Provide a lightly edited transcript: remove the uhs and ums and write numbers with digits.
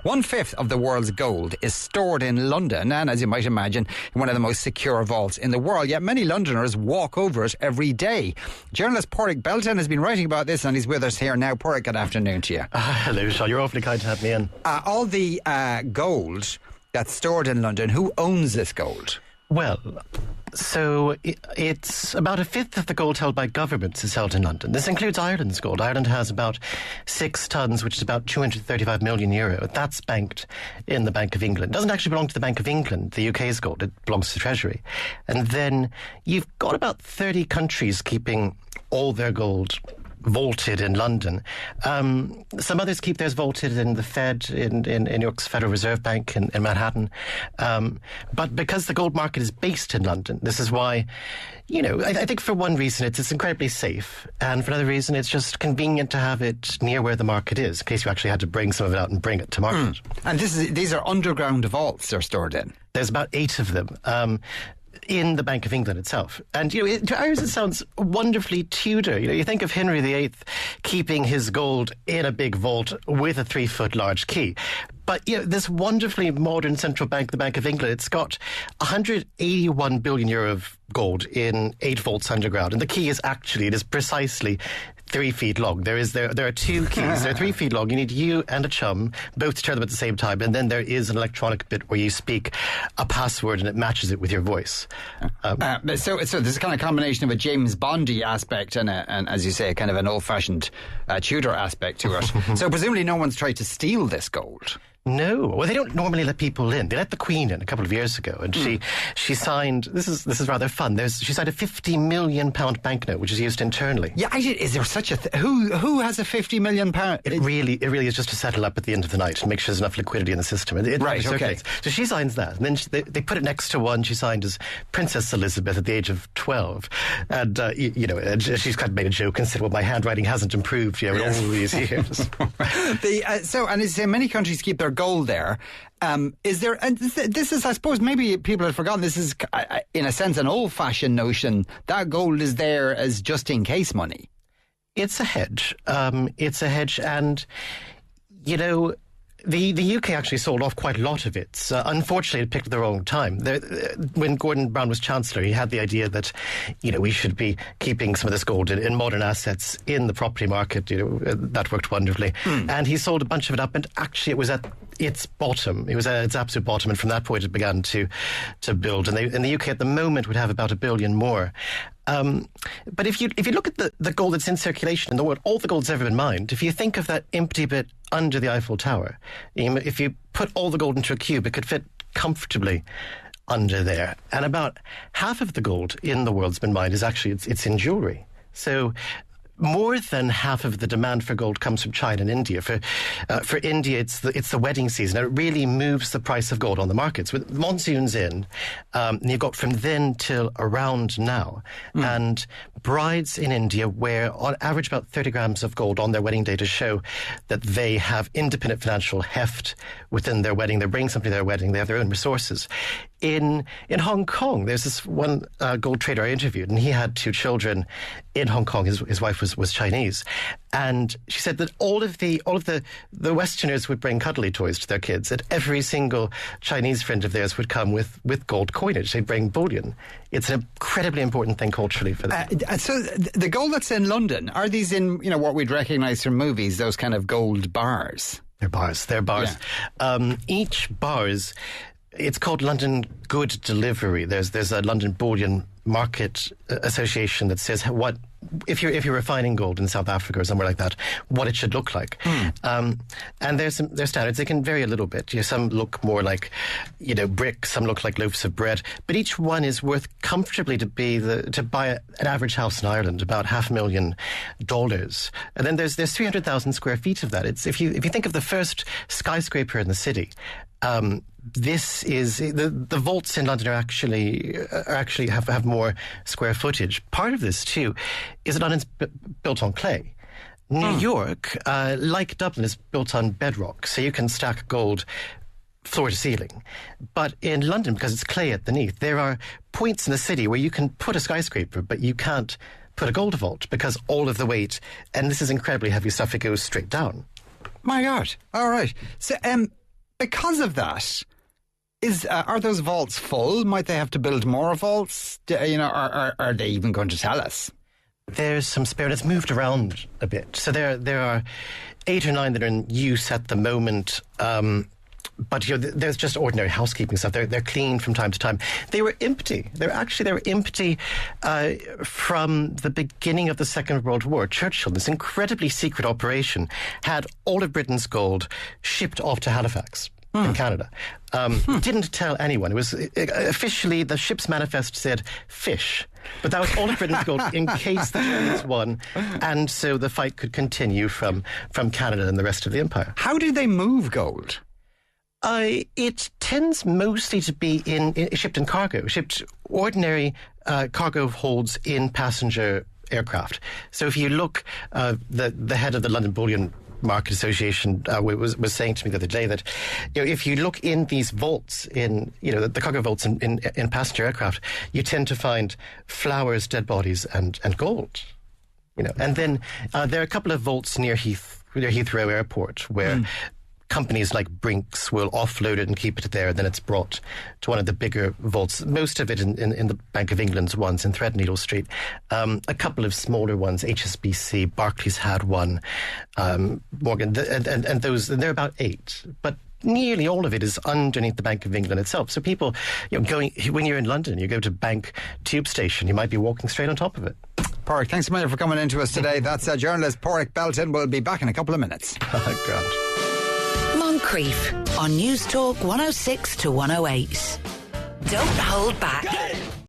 1/5 of the world's gold is stored in London, and as you might imagine, in one of the most secure vaults in the world. Yet many Londoners walk over it every day. Journalist Pádraig Belton has been writing about this, and he's with us here now. Pádraig, good afternoon to you. Hello, Sean. You're awfully kind to have me in. All the gold that's stored in London, who owns this gold? Well, so it's about 1/5 of the gold held by governments is held in London. This includes Ireland's gold. Ireland has about 6 tonnes, which is about €235 million. That's banked in the Bank of England. It doesn't actually belong to the Bank of England, the UK's gold. It belongs to the Treasury. And then you've got about 30 countries keeping all their gold vaulted in London. Some others keep theirs vaulted in the Fed, in New York's Federal Reserve Bank in Manhattan. But because the gold market is based in London, this is why, I think for one reason it's incredibly safe, and for another reason it's just convenient to have it near where the market is, in case you actually had to bring some of it out and bring it to market. And these are underground vaults they're stored in? There's about 8 of them. In the Bank of England itself. And, to ours it sounds wonderfully Tudor. You think of Henry VIII keeping his gold in a big vault with a 3-foot large key. But, this wonderfully modern central bank, the Bank of England, it's got €181 billion of gold in 8 vaults underground. And the key is precisely 3 feet long. There are 2 keys. They're 3 feet long. You need you and a chum both to turn them at the same time, and then there is an electronic bit where you speak a password and it matches it with your voice. So there's a kind of combination of a James Bondy aspect and as you say, a kind of an old-fashioned Tudor aspect to it. So presumably no one's tried to steal this gold. No. Well, they don't normally let people in. They let the Queen in a couple of years ago, and she signed. This is rather fun. She signed a £50 million banknote, which is used internally. Yeah, is there such a who has a £50 million? It really is just to settle up at the end of the night and make sure there's enough liquidity in the system. Right. Okay. So she signs that, and then they put it next to one she signed as Princess Elizabeth at the age of 12, and and she's kind of made a joke and said, "Well, my handwriting hasn't improved, in all these years." Many countries keep their gold there. Is there, and this is, I suppose, maybe people have forgotten, this is, in a sense, an old-fashioned notion. That gold is there as just-in-case money. It's a hedge. And, the UK actually sold off quite a lot of it. Unfortunately, it picked the wrong time. When Gordon Brown was Chancellor, he had the idea that, we should be keeping some of this gold in modern assets in the property market. That worked wonderfully. And he sold a bunch of it up, and actually it was at its bottom. It was at its absolute bottom, and from that point it began to build. And the UK at the moment would have about $1 billion more. But if you look at the gold that's in circulation in the world, all the gold's ever been mined, if you think of that empty bit under the Eiffel Tower, if you put all the gold into a cube, it could fit comfortably under there. And about half of the gold in the world's been mined is actually it's in jewellery. So more than half of the demand for gold comes from China and India. For India, it's the wedding season. It really moves the price of gold on the markets. With monsoons in, you've got from then till around now. And brides in India wear, on average, about 30 grams of gold on their wedding day to show that they have independent financial heft within their wedding. They're bringing something to their wedding. They have their own resources. In Hong Kong, there's this one gold trader I interviewed, and he had 2 children in Hong Kong. His wife was Chinese, and she said that all of the Westerners would bring cuddly toys to their kids, and every single Chinese friend of theirs would come with gold coinage. They'd bring bullion. It's an incredibly important thing culturally for them. So the gold that's in London, are these in what we'd recognise from movies, those kind of gold bars? They're bars. Yeah. Each bar's. It's called London Good Delivery. There's a London Bullion Market Association that says what if you're refining gold in South Africa or somewhere like that, what it should look like. And there's standards. They can vary a little bit. Some look more like brick. Some look like loaves of bread. But each one is worth comfortably to buy an average house in Ireland, about $500,000. And then there's 300,000 square feet of that. It's if you think of the first skyscraper in the city. This is the vaults in London are actually have more square footage. Part of this too is that London's built on clay. New York, like Dublin, is built on bedrock, so you can stack gold floor to ceiling. But in London, because it's clay underneath, there are points in the city where you can put a skyscraper, but you can't put a gold vault because all of the weight, and this is incredibly heavy stuff, it goes straight down. My God! All right, so. because of that, are those vaults full? Might they have to build more vaults? Are they even going to tell us? There's some spare. It's moved around a bit. So there are 8 or 9 that are in use at the moment. But there's just ordinary housekeeping stuff. They're cleaned from time to time. They were empty. They were empty from the beginning of the Second World War. Churchill, this incredibly secret operation, had all of Britain's gold shipped off to Halifax in Canada. Didn't tell anyone. It was officially, the ship's manifest said fish. But that was all of Britain's gold in case the Germans won, and so the fight could continue from Canada and the rest of the empire. How do they move gold? It tends mostly to be shipped in cargo, shipped ordinary cargo holds in passenger aircraft. So if you look, the head of the London Bullion Market Association was saying to me the other day that, if you look in these vaults, the cargo vaults in passenger aircraft, you tend to find flowers, dead bodies, and gold. And then there are a couple of vaults near Heathrow Airport where companies like Brinks will offload it and keep it there, and then it's brought to one of the bigger vaults. Most of it in the Bank of England's ones in Threadneedle Street. A couple of smaller ones, HSBC, Barclays had one, Morgan, and they're about 8. But nearly all of it is underneath the Bank of England itself. So people, when you're in London, you go to Bank Tube Station, you might be walking straight on top of it. Pádraig, thanks so much for coming in to us today. That's journalist Pádraig Belton. We'll be back in a couple of minutes. Oh, God. Moncrieff on Newstalk 106 to 108. Don't hold back.